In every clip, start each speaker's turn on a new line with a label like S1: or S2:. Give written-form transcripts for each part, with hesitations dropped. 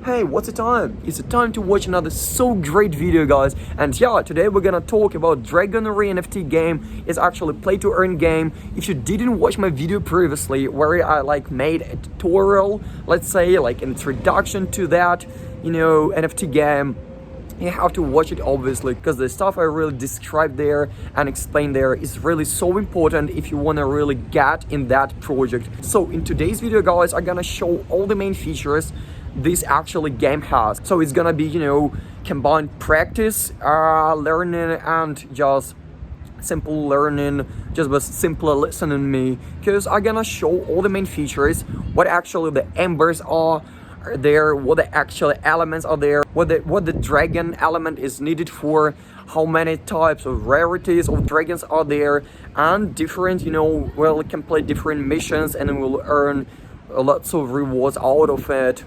S1: Hey, what's the time? It's the time to watch another so great video, guys. And yeah, today we're gonna talk about Dragonary NFT game. It's actually play to earn game. If you didn't watch my video previously where I made a tutorial, let's say like an introduction to that, NFT game, you have to watch it obviously, because the stuff I really described there and explained there is really so important if you want to really get in that project. So in today's video, guys, I'm gonna show all the main features this actually game has. So it's gonna be combined practice, learning, and just simple learning, just with simpler listening me, because I'm gonna show all the main features, what actually the embers are there, what the actual elements are there, what the dragon element is needed for, how many types of rarities of dragons are there, and different well, can play different missions and we'll earn lots of rewards out of it.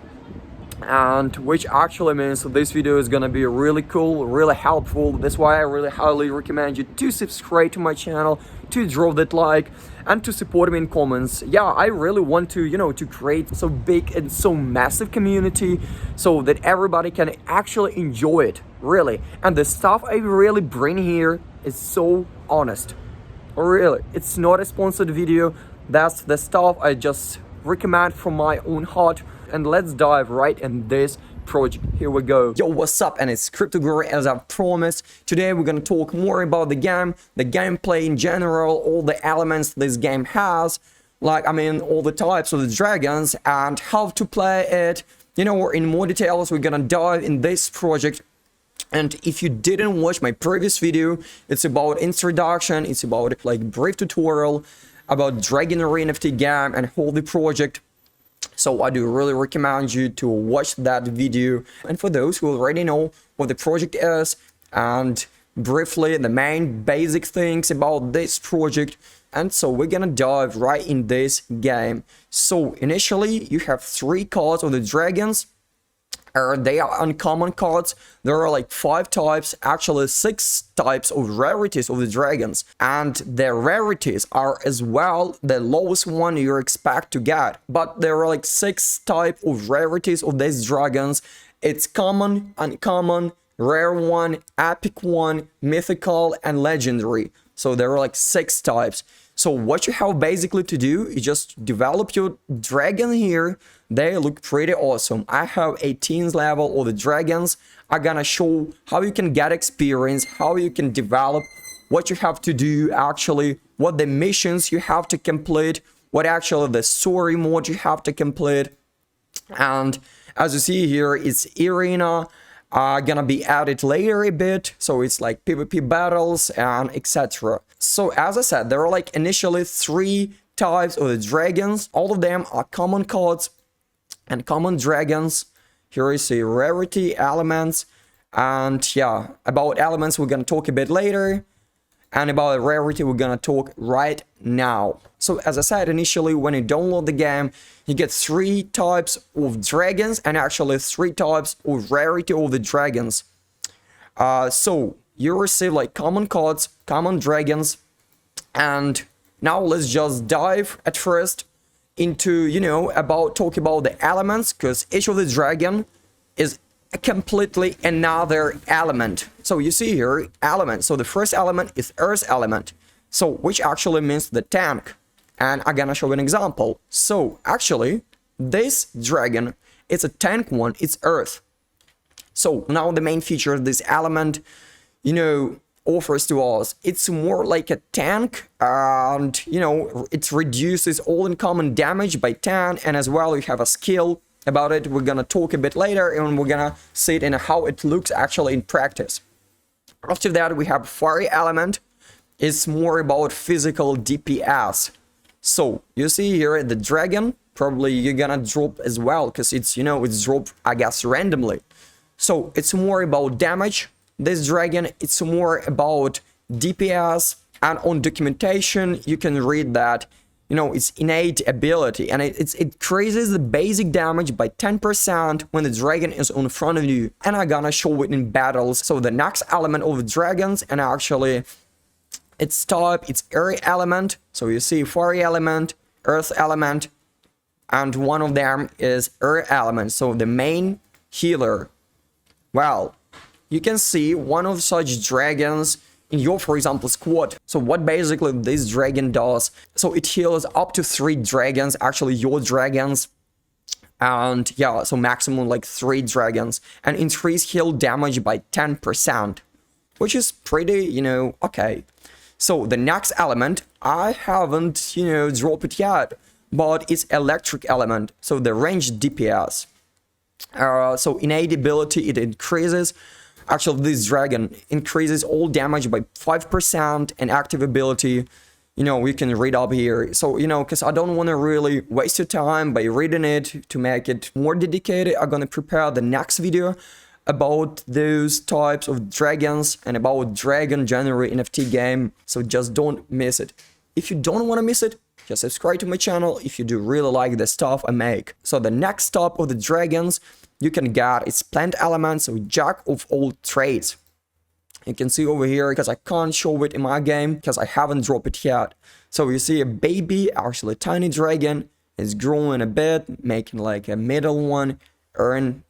S1: And which actually means this video is gonna be really cool, really helpful. That's why I really highly recommend you to subscribe to my channel, to drop that like, and to support me in comments. Yeah, I really want to to create so big and so massive community so that everybody can actually enjoy it, really. And the stuff I really bring here is so honest, really. It's not a sponsored video. That's the stuff I just recommend from my own heart. And let's dive right in this project. Here we go. Yo, what's up? And it's Cryptoguru, as I promised. Today we're gonna talk more about the game, the gameplay in general, all the elements this game has, all the types of the dragons and how to play it. In more details, we're gonna dive in this project. And if you didn't watch my previous video, it's about introduction, it's about brief tutorial about Dragonary NFT game and whole the project. So I do really recommend you to watch that video. And for those who already know what the project is and briefly the main basic things about this project, and so we're gonna dive right in this game. So initially you have 3 cards of the dragons. They are uncommon cards. There are 5 types, actually 6 types of rarities of the dragons, and the rarities are as well the lowest one you expect to get. But there are 6 types of rarities of these dragons. It's common, uncommon, rare one, epic one, mythical, and legendary. So there are 6 types. So what you have basically to do is just develop your dragon here. They look pretty awesome. I have 18th level of the dragons. I'm gonna show how you can get experience, how you can develop, what you have to do actually, what the missions you have to complete, what actually the story mode you have to complete. And as you see here, it's arena. Gonna be added later a bit, so it's PvP battles and etc. So as I said, there are initially 3 types of the dragons. All of them are common cards and common dragons. Here is a rarity elements, and yeah, about elements we're gonna talk a bit later, and about rarity we're gonna talk right now. So as I said, initially when you download the game, you get 3 types of dragons and actually 3 types of rarity of the dragons. So you receive common cards, common dragons, and now let's just dive at first into talk about the elements, because each of the dragon is completely another element. So you see here element. So the first element is earth element, so which actually means the tank, and I'm gonna show an example. So actually this dragon, it's a tank one, it's earth. So now the main feature of this element offers to us, it's more like a tank, and it reduces all uncommon damage by 10, and as well you have a skill about it. We're gonna talk a bit later, and we're gonna see it in how it looks actually in practice. After that we have fiery element. It's more about physical DPS. So you see here the dragon, probably you're gonna drop as well, because it's it's dropped I guess randomly. So it's more about damage. This dragon, it's more about DPS, and on documentation you can read that it's innate ability, and it increases the basic damage by 10% when the dragon is in front of you, and I'm gonna show it in battles. So the next element of the dragons, and actually its type, it's air element. So you see fire element, earth element, and one of them is air element. So the main healer. Well, you can see one of such dragons in your, for example, squad. So what basically this dragon does, so it heals up to 3 dragons, actually your dragons. And yeah, so maximum like 3 dragons, and increase heal damage by 10%, which is pretty, okay. So the next element, I haven't, dropped it yet, but it's electric element, so the ranged DPS. So innate ability, it increases, actually this dragon increases all damage by 5%, and active ability, we can read up here. So, because I don't want to really waste your time by reading it to make it more dedicated, I'm gonna prepare the next video about those types of dragons and about Dragonary NFT game. So just don't miss it. If you don't want to miss it, just subscribe to my channel if you do really like the stuff I make. So the next top of the dragons you can get is plant elements, so jack of all trades. You can see over here, because I can't show it in my game because I haven't dropped it yet. So you see a baby, actually a tiny dragon, is growing a bit, making like a middle one, earn,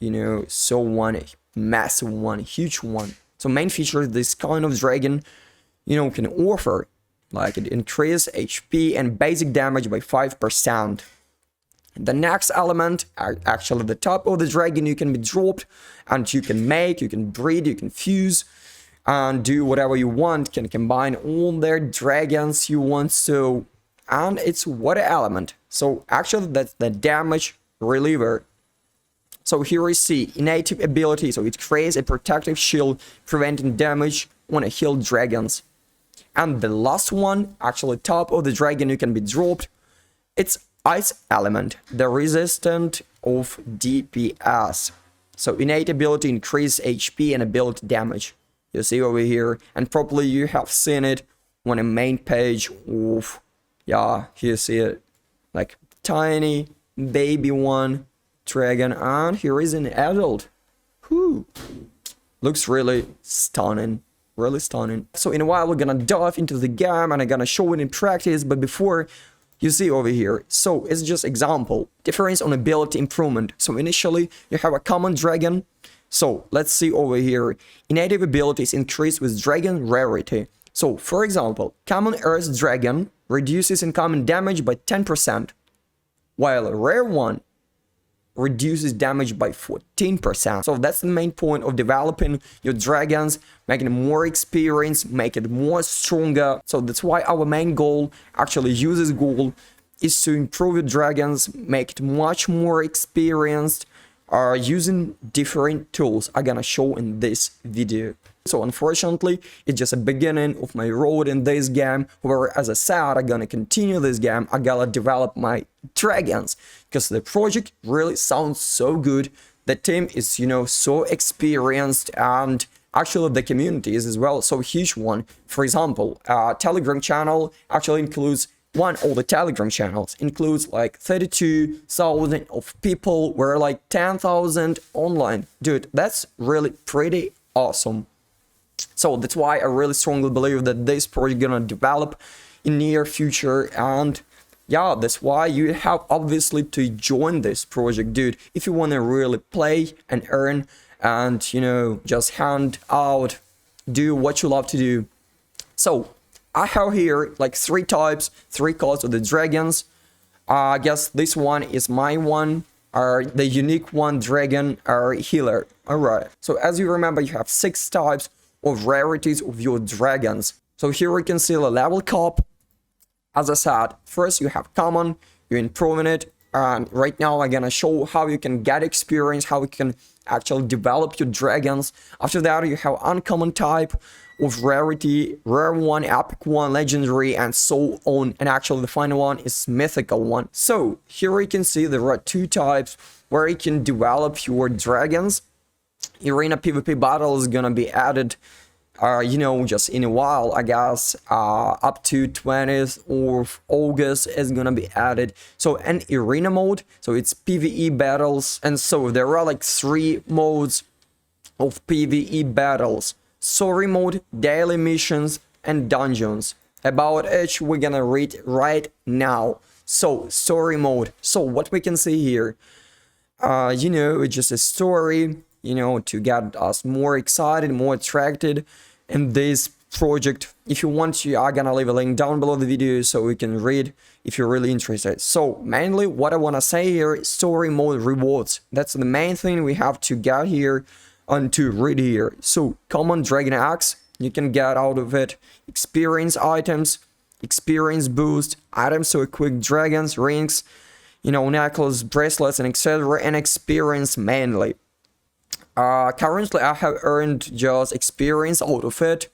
S1: so one massive one, huge one. So main feature this kind of dragon, can offer, like it increase HP and basic damage by 5%. The next element, actually the top of the dragon, you can be dropped, and you can make, you can breed, you can fuse, and do whatever you want, can combine all their dragons you want. So, and it's water element, so actually that's the damage reliever. So here we see innate ability, so it creates a protective shield preventing damage on a healed dragons. And the last one, actually top of the dragon, you can be dropped, it's ice element, the resistant of DPS. So innate ability increase HP and ability damage. You see over here, and probably you have seen it on a main page of, yeah, here you see it, like tiny baby one dragon, and here is an adult. Whew. Looks really stunning, really stunning. So in a while we're gonna dive into the game and I'm gonna show it in practice, but before, you see over here, so it's just example, difference on ability improvement. So initially you have a common dragon. So let's see over here, innate abilities increase with dragon rarity. So for example, common earth dragon reduces incoming damage by 10%, while a rare one reduces damage by 14%. So that's the main point of developing your dragons, making them more experienced, make it more stronger. So that's why our main goal, actually users goal, is to improve your dragons, make it much more experienced, using different tools I'm gonna show in this video. So unfortunately, it's just a beginning of my road in this game, where as I said, I'm gonna continue this game, I gotta develop my dragons, because the project really sounds so good, the team is, so experienced, and actually the community is as well so huge one. For example, Telegram channel actually includes all the Telegram channels includes like 32,000 of people, we're like 10,000 online. Dude, that's really pretty awesome. So that's why I really strongly believe that this project gonna develop in near future, and yeah, that's why you have obviously to join this project, dude, if you want to really play and earn and just hand out, do what you love to do. So I have here like 3 types, 3 colors of the dragons. I guess this one is my one, or the unique one, dragon or healer. Alright, so as you remember, you have 6 types of rarities of your dragons. So here we can see the level cap. As I said, first you have common, you're improving it, and right now I'm gonna show how you can get experience, how you can actually develop your dragons. After that you have uncommon type of rarity, rare one, epic one, legendary, and so on, and actually the final one is mythical one. So here you can see there are 2 types where you can develop your dragons. Arena PvP battle is gonna be added just in a while, I guess, up to 20th of August is gonna be added. So an arena mode, so it's PvE battles, and so there are like 3 modes of PvE battles: story mode, daily missions, and dungeons. About each we're gonna read right now. So story mode, so what we can see here, You know, it's just a story, you know, to get us more excited, more attracted in this project. If you want to, I'm gonna leave a link down below the video so you can read if you're really interested. So mainly what I want to say here is story mode rewards. That's the main thing we have to get here and to read here. So common dragon axe, you can get out of it experience items, experience boost, items to equip dragons, rings, you know, necklace, bracelets, and etc. and experience mainly. Currently I have earned just experience out of it.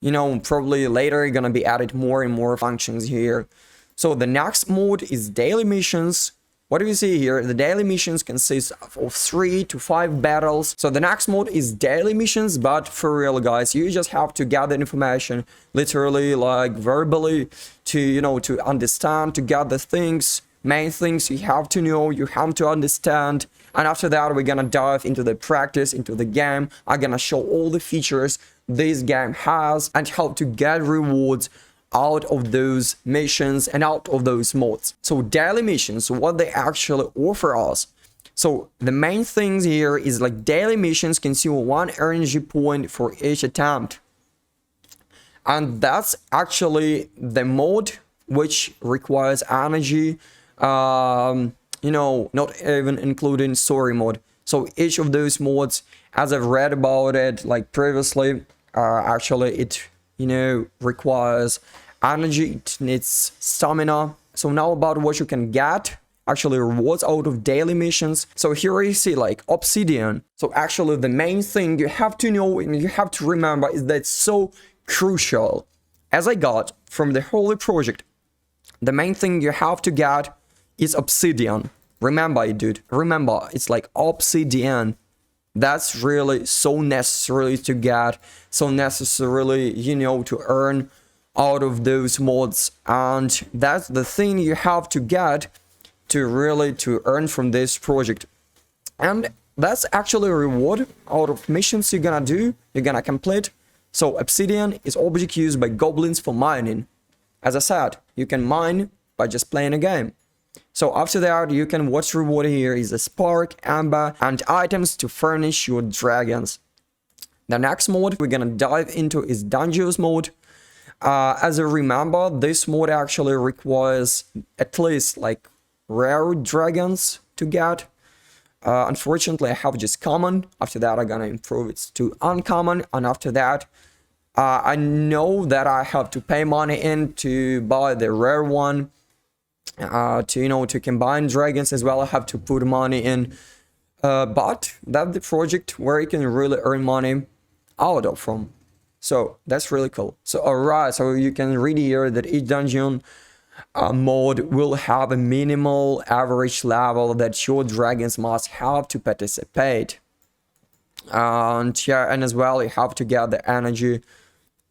S1: You know, probably later gonna be added more and more functions here. So the next mode is daily missions. What do you see here? The daily missions consist of 3 to 5 battles. So the next mode is daily missions, but for real guys, you just have to gather information literally, like verbally, to, you know, to understand, to gather things, main things you have to know, you have to understand. And after that, we're gonna dive into the practice, into the game. I'm gonna show all the features this game has and how to get rewards out of those missions and out of those modes. So daily missions, what they actually offer us. So the main things here is like daily missions consume 1 energy point for each attempt. And that's actually the mode which requires energy, you know, not even including story mode. So each of those modes, as I've read about it like previously, actually it, you know, requires energy, it needs stamina. So now about what you can get, actually rewards out of daily missions. So here you see like Obsidian. So actually the main thing you have to know and you have to remember is that it's so crucial. As I got from the Holy Project, the main thing you have to get is Obsidian. Remember it, dude. Remember, it's like Obsidian. That's really so necessary to get, so necessarily, you know, to earn out of those mods. And that's the thing you have to get to really to earn from this project. And that's actually a reward out of missions you're gonna do, you're gonna complete. So Obsidian is object used by goblins for mining. As I said, you can mine by just playing a game. So after that, you can watch reward here is a spark, amber, and items to furnish your dragons. The next mode we're gonna dive into is Dungeons mode. As I remember, this mode actually requires at least like rare dragons to get. Unfortunately, I have just common. After that, I'm gonna improve it to uncommon, and after that, I know that I have to pay money in to buy the rare one. To, you know, to combine dragons as well, I have to put money in. But that's the project where you can really earn money out of from. So that's really cool. So alright, so you can read here that each dungeon mode will have a minimal average level that your dragons must have to participate. And yeah, and as well you have to get the energy,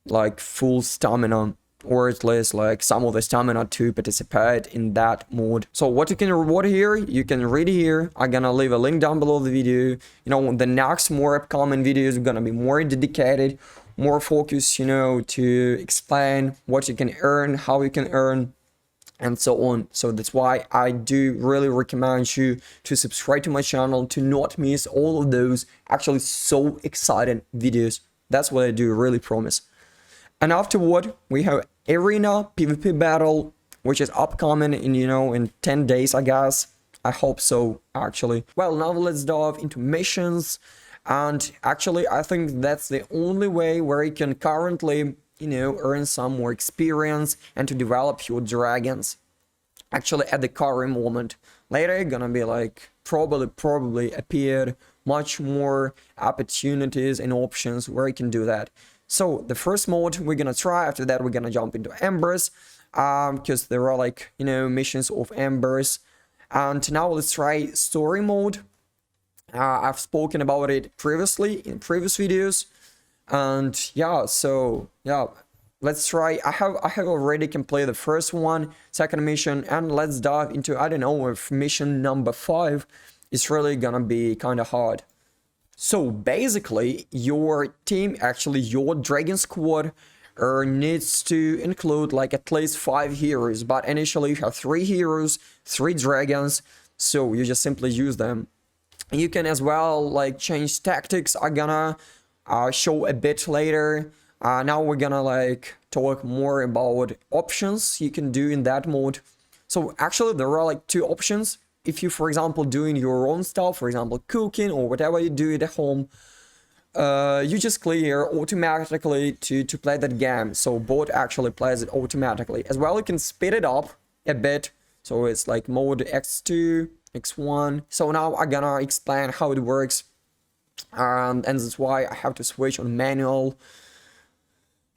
S1: like full stamina, or at least like some of the stamina to participate in that mode. So what you can reward here, you can read here. I'm gonna leave a link down below the video. You know, the next more upcoming videos are gonna be more dedicated, more focused, you know, to explain what you can earn, how you can earn, and so on. So that's why I do really recommend you to subscribe to my channel to not miss all of those actually so exciting videos. That's what I do, really promise. And afterward, we have Arena PvP Battle, which is upcoming in, you know, in 10 days, I guess. I hope so, actually. Well, now let's dive into missions. And actually, I think that's the only way where you can currently, you know, earn some more experience and to develop your dragons. Actually, at the current moment. Later, gonna be like, probably appeared much more opportunities and options where you can do that. So the first mode we're gonna try, after that we're gonna jump into Embers, because there are like, you know, missions of Embers. And now let's try story mode. I've spoken about it previously in previous videos, and yeah, so yeah, let's try. I have already completed the first one, second mission, and let's dive into, I don't know if mission number 5 is really gonna be kind of hard. So basically, your team, actually your dragon squad, needs to include like at least 5 heroes, but initially you have 3 heroes, 3 dragons, so you just simply use them. You can as well like change tactics. I'm gonna show a bit later. Now we're gonna like talk more about options you can do in that mode. So actually there are like two options. If you, for example, doing your own stuff, for example, cooking or whatever you do at home, you just click here automatically to play that game. So bot actually plays it automatically. As well, you can speed it up a bit. So it's like mode X2, X1. So now I'm gonna explain how it works. And that's why I have to switch on manual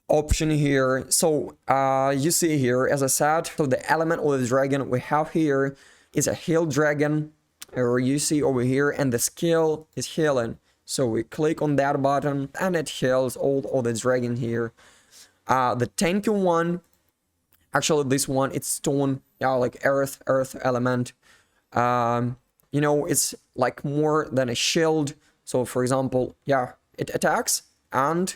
S1: option here. So you see here, as I said, so the element of the dragon we have here is a heal dragon, or you see over here, and the skill is healing. So we click on that button and it heals all of the dragon here. The tanky one, actually this one, it's stone, yeah, like earth element. You know, it's like more than a shield. So for example, yeah, it attacks and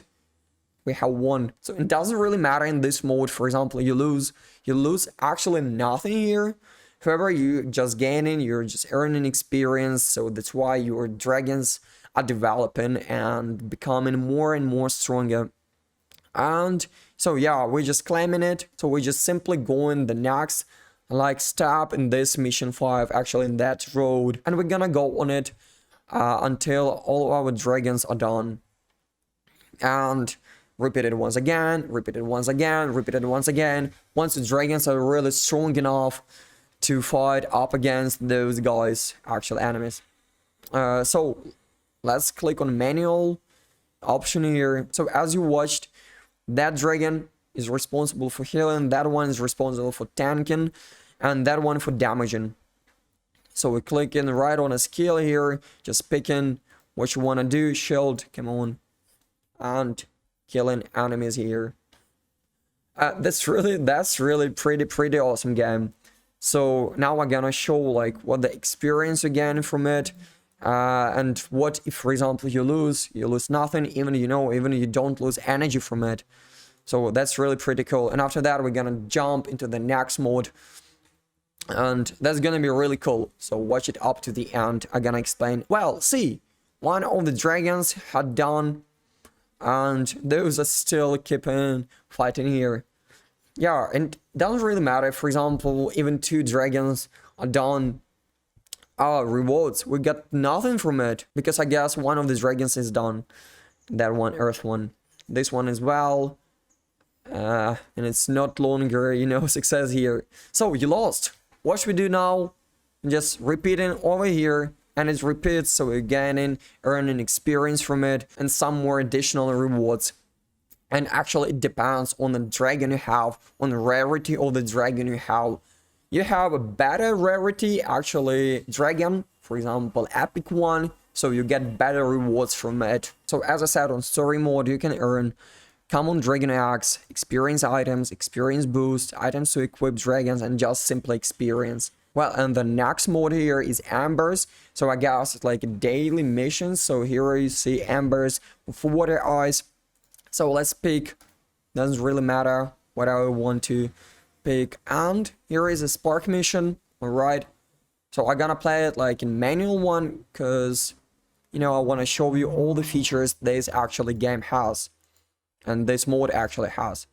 S1: we have one. So it doesn't really matter in this mode. For example, you lose actually nothing here. However, you just gaining, you're just earning experience. So that's why your dragons are developing and becoming more and more stronger. And so yeah, we're just claiming it. So we're just simply going the next like step in this mission 5, actually in that road, and we're gonna go on it until all of our dragons are done. And repeat it once again, repeat it once again, repeat it once again. Once the dragons are really strong enough to fight up against those guys, actual enemies. So let's click on manual option here. So as you watched, that dragon is responsible for healing, that one is responsible for tanking, and that one for damaging. So we're clicking right on a skill here, just picking what you want to do, shield, come on, and killing enemies here. That's really pretty awesome game. So now I'm gonna show like what the experience again from it, and what if, for example, you lose nothing, even you don't lose energy from it. So that's really pretty cool. And after that, we're gonna jump into the next mode, and that's gonna be really cool. So watch it up to the end. I'm gonna explain. Well, see, one of the dragons had done, and those are still keeping fighting here. Yeah, and it doesn't really matter. For example, even 2 dragons are done. Our rewards, we got nothing from it, because I guess one of the dragons is done. That one, earth one. This one as well. And it's not longer, success here. So you lost. What should we do now? Just repeating over here, and it repeats, so we're gaining, earning experience from it, and some more additional rewards. And actually it depends on the dragon you have, on the rarity of the dragon you have. You have a better rarity, actually, dragon, for example, epic one, so you get better rewards from it. So as I said, on story mode, you can earn common dragon eggs, experience items, experience boost, items to equip dragons, and just simply experience. Well, and the next mode here is Embers. So I guess it's like a daily mission. So here you see Embers with water eyes. So let's pick, doesn't really matter what I want to pick. And here is a spark mission, alright. So I'm gonna play it like in manual one, because, I want to show you all the features this actually game has. And this mode actually has.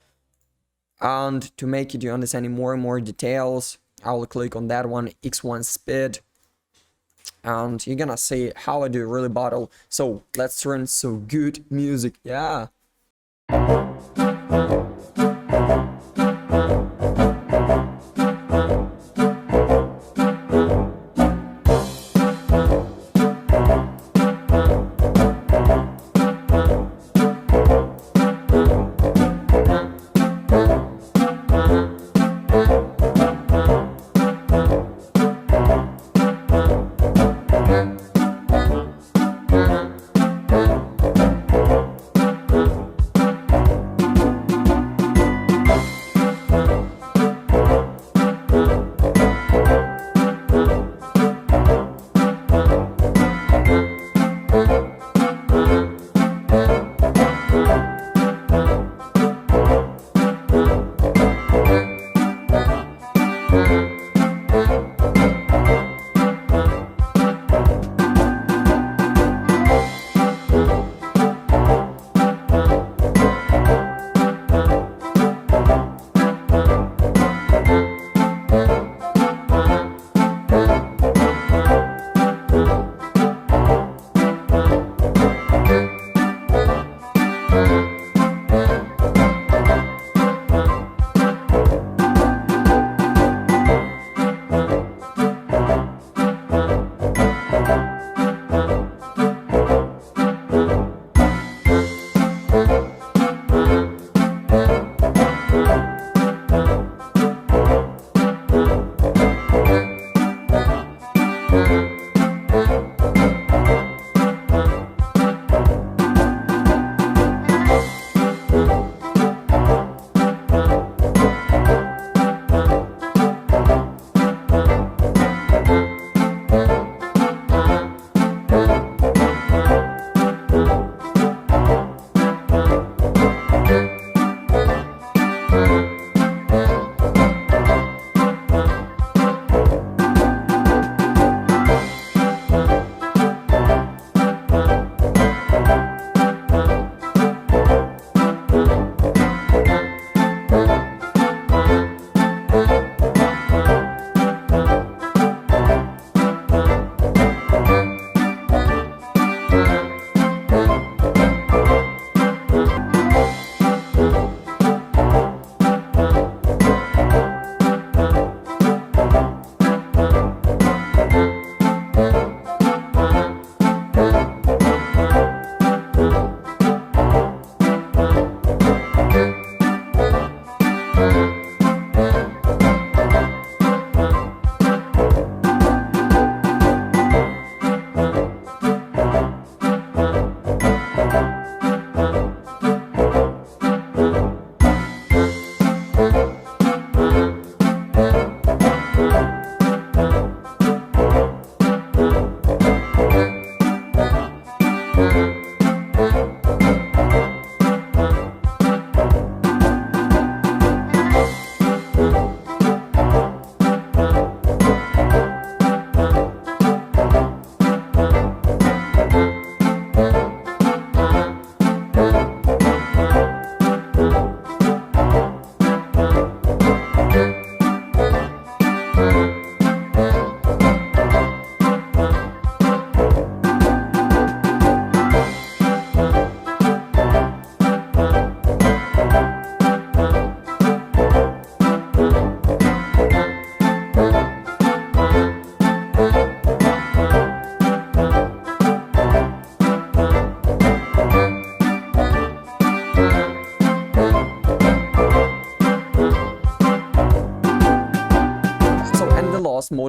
S1: And to make you understand more and more details, I will click on that one, X1 speed. And you're gonna see how I do really battle. So let's turn so good music, yeah.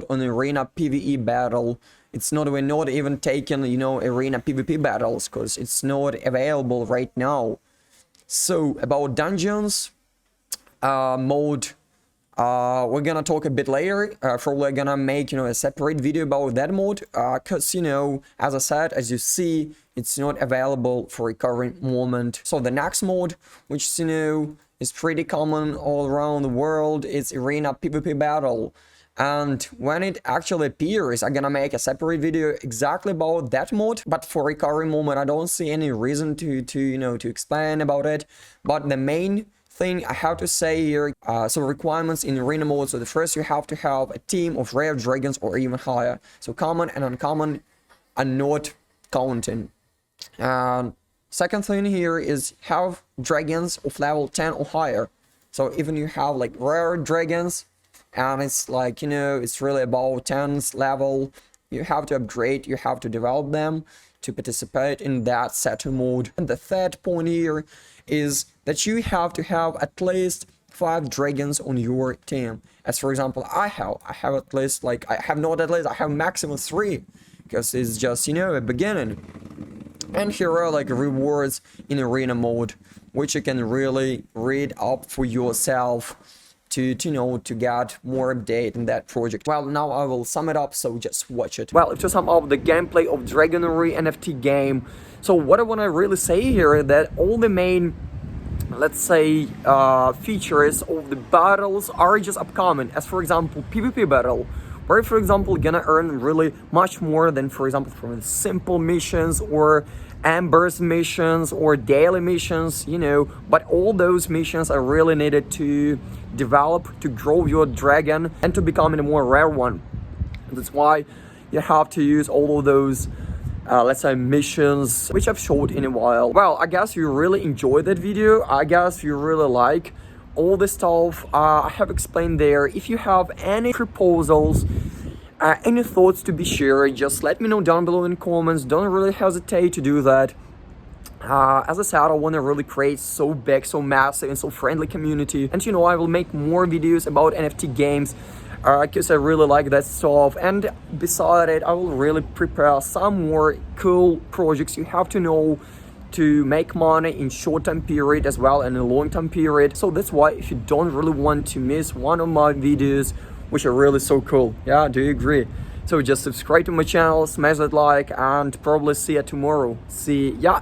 S1: mode on arena PvE battle. It's not, we're not even taking, you know, arena PvP battles, because it's not available right now. So about dungeons mode, we're gonna talk a bit later. Probably gonna make, you know, a separate video about that mode, because, you know, as I said, as you see, it's not available for a current moment. So the next mode, which, you know, is pretty common all around the world, is arena PvP battle. And when it actually appears, I'm gonna make a separate video exactly about that mode. But for a current moment, I don't see any reason to you know, to explain about it. But the main thing I have to say here, so requirements in arena mode. So the first, you have to have a team of rare dragons or even higher. So common and uncommon are not counting. Second thing here is have dragons of level 10 or higher. So even you have like rare dragons, and it's like, you know, it's really about 10th level, you have to upgrade, you have to develop them to participate in that settle mode. And the third point here is that you have to have at least 5 dragons on your team. As for example, I have at least, like, I have maximum 3, because it's just, you know, a beginning. And here are like rewards in arena mode, which you can really read up for yourself to you know, to get more update in that project. Well, now I will sum it up, so just watch it. Well, to sum up the gameplay of Dragonary NFT game, so what I want to really say here is that all the main, let's say, features of the battles are just upcoming. As for example, PvP battle, where, for example, gonna earn really much more than, for example, from the simple missions or EMBERS missions or daily missions, you know. But all those missions are really needed to develop, to grow your dragon and to become a more rare one. That's why you have to use all of those let's say missions, which I've showed in a while. Well, I guess you really enjoyed that video. I guess you really like all the stuff I have explained there. If you have any proposals, any thoughts to be shared, just let me know down below in the comments. Don't really hesitate to do that. As I said, I want to really create so big, so massive and so friendly community, and you know, I will make more videos about NFT games because I really like that stuff. And beside it, I will really prepare some more cool projects you have to know to make money in short-term period as well and in long-term period. So that's why, if you don't really want to miss one of my videos, which are really so cool, yeah, do you agree? So just subscribe to my channel, smash that like, and probably see you tomorrow. See ya.